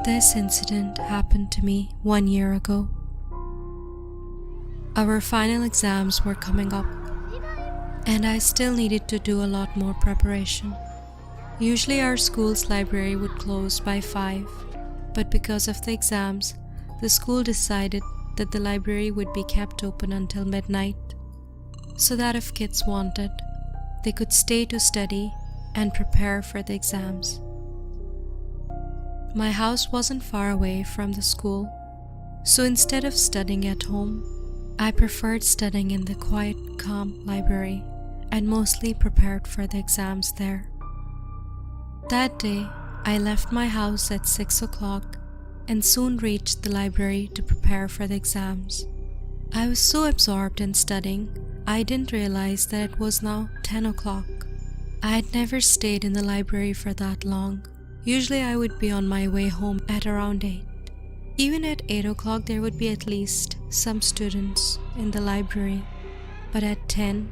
This incident happened to me 1 year ago. Our final exams were coming up, and I still needed to do a lot more preparation. Usually our school's library would close by 5, but because of the exams, the school decided that the library would be kept open until midnight, so that if kids wanted, they could stay to study and prepare for the exams. My house wasn't far away from the school, so instead of studying at home, I preferred studying in the quiet, calm library and mostly prepared for the exams there. That day, I left my house at 6 o'clock and soon reached the library to prepare for the exams. I was so absorbed in studying, I didn't realize that it was now 10 o'clock. I had never stayed in the library for that long. Usually I would be on my way home at around 8. Even at 8 o'clock there would be at least some students in the library, but at 10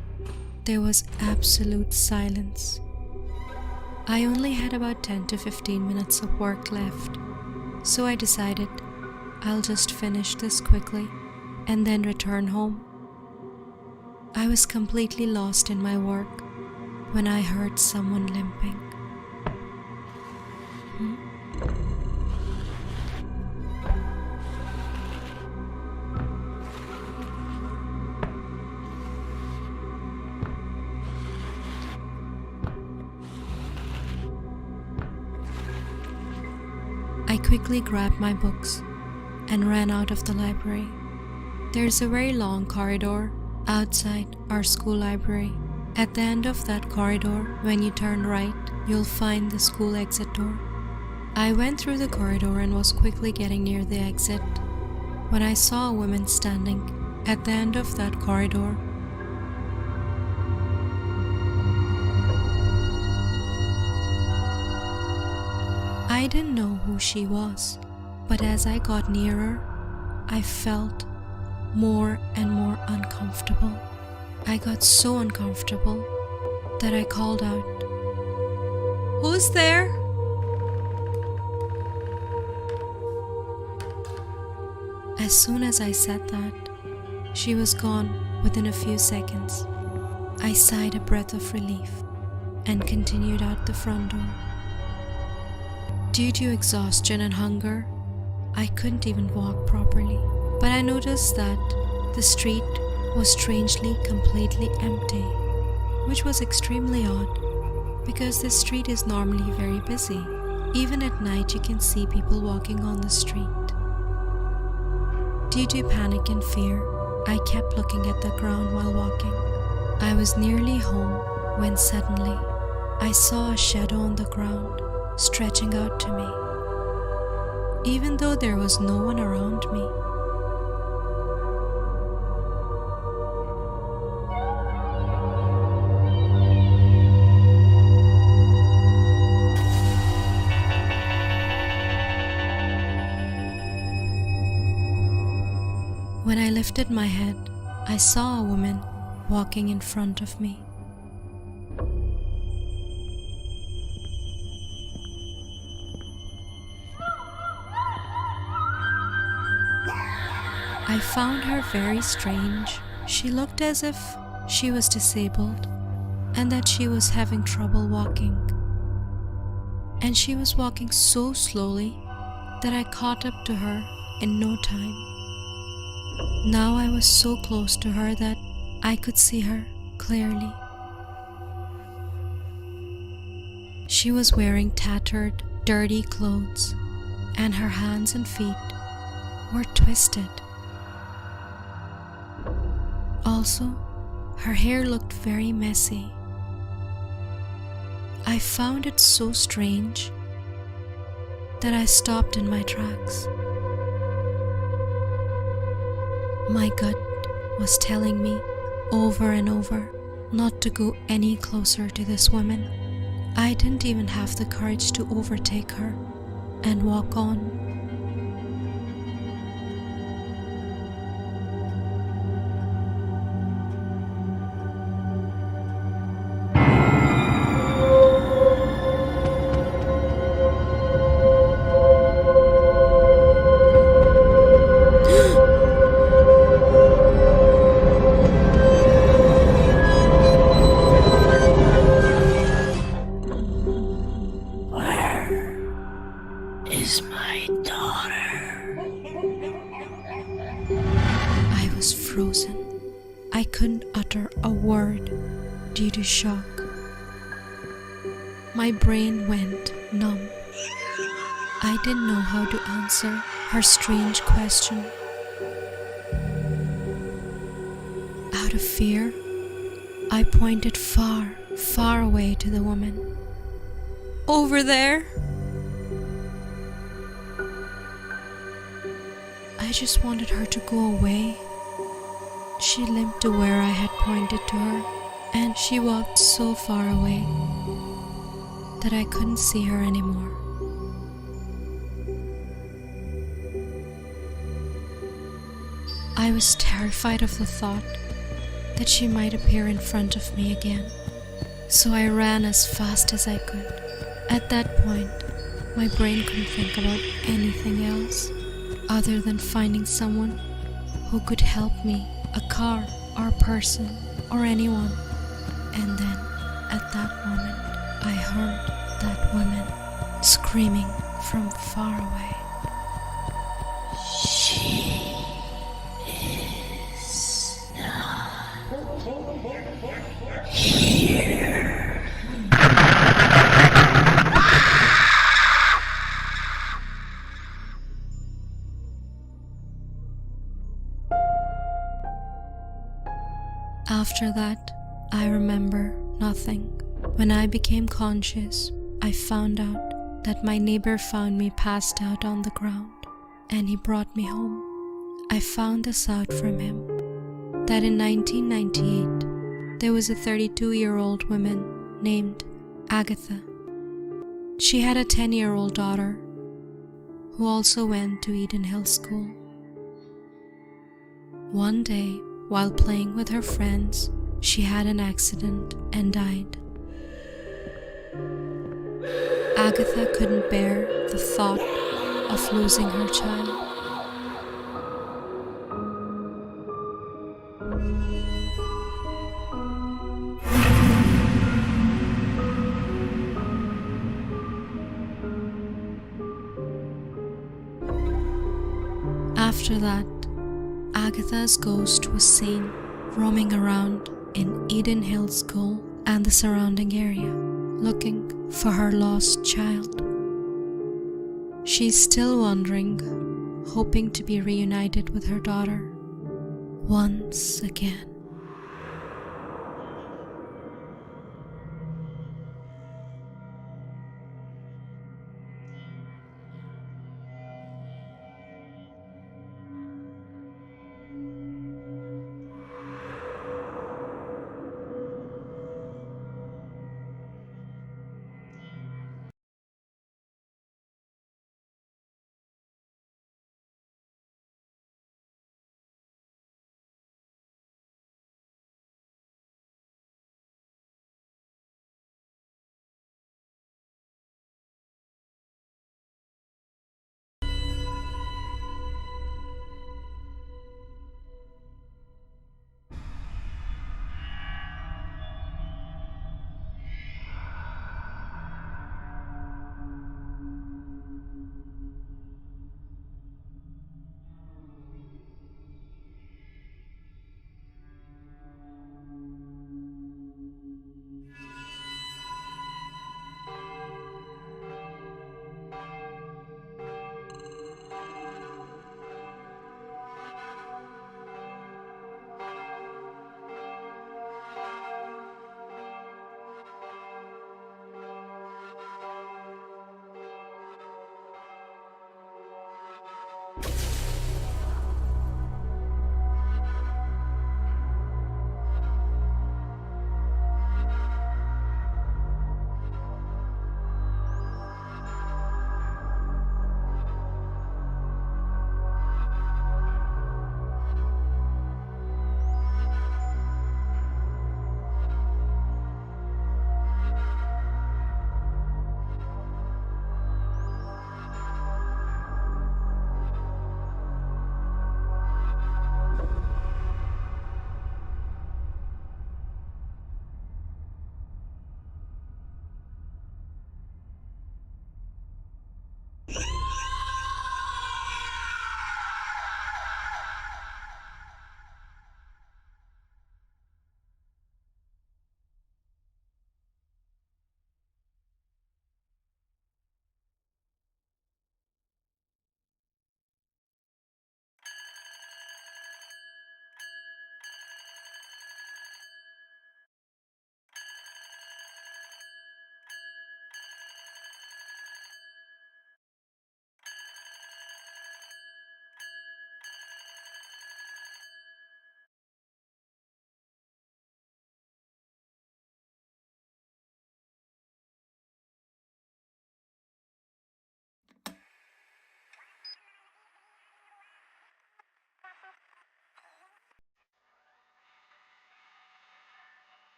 there was absolute silence. I only had about 10 to 15 minutes of work left, so I decided I'll just finish this quickly and then return home. I was completely lost in my work when I heard someone limping. I quickly grabbed my books and ran out of the library. There's a very long corridor outside our school library. At the end of that corridor, when you turn right, you'll find the school exit door. I went through the corridor and was quickly getting near the exit when I saw a woman standing at the end of that corridor. I didn't know who she was, but as I got nearer, I felt more and more uncomfortable. I got so uncomfortable that I called out, "Who's there?" As soon as I said that, she was gone within a few seconds. I sighed a breath of relief and continued out the front door. Due to exhaustion and hunger, I couldn't even walk properly, but I noticed that the street was strangely completely empty, which was extremely odd because this street is normally very busy. Even at night you can see people walking on the street. Due to panic and fear, I kept looking at the ground while walking. I was nearly home when suddenly I saw a shadow on the ground stretching out to me, even though there was no one around me. When I lifted my head, I saw a woman walking in front of me. I found her very strange. She looked as if she was disabled and that she was having trouble walking. And she was walking so slowly that I caught up to her in no time. Now I was so close to her that I could see her clearly. She was wearing tattered, dirty clothes, and her hands and feet were twisted. Also, her hair looked very messy. I found it so strange that I stopped in my tracks. My gut was telling me over and over not to go any closer to this woman. I didn't even have the courage to overtake her and walk on. shock. My brain went numb. I didn't know how to answer her strange question. Out of fear, I pointed far, far away to the woman. "Over there!" I just wanted her to go away. She limped to where I had pointed to her, and she walked so far away that I couldn't see her anymore. I was terrified of the thought that she might appear in front of me again, so I ran as fast as I could. At that point, my brain couldn't think about anything else other than finding someone who could help me, a car or a person or anyone. And then, at that moment, I heard that woman screaming from far away. "She is not here." After that, I remember nothing. When I became conscious, I found out that my neighbor found me passed out on the ground, and he brought me home. I found this out from him, that in 1998, there was a 32-year-old woman named Agatha. She had a 10-year-old daughter who also went to Eden Hill School. One day, while playing with her friends, she had an accident and died. Agatha couldn't bear the thought of losing her child. After that, Agatha's ghost was seen roaming around in Eden Hill School and the surrounding area, looking for her lost child. She's still wandering, hoping to be reunited with her daughter once again.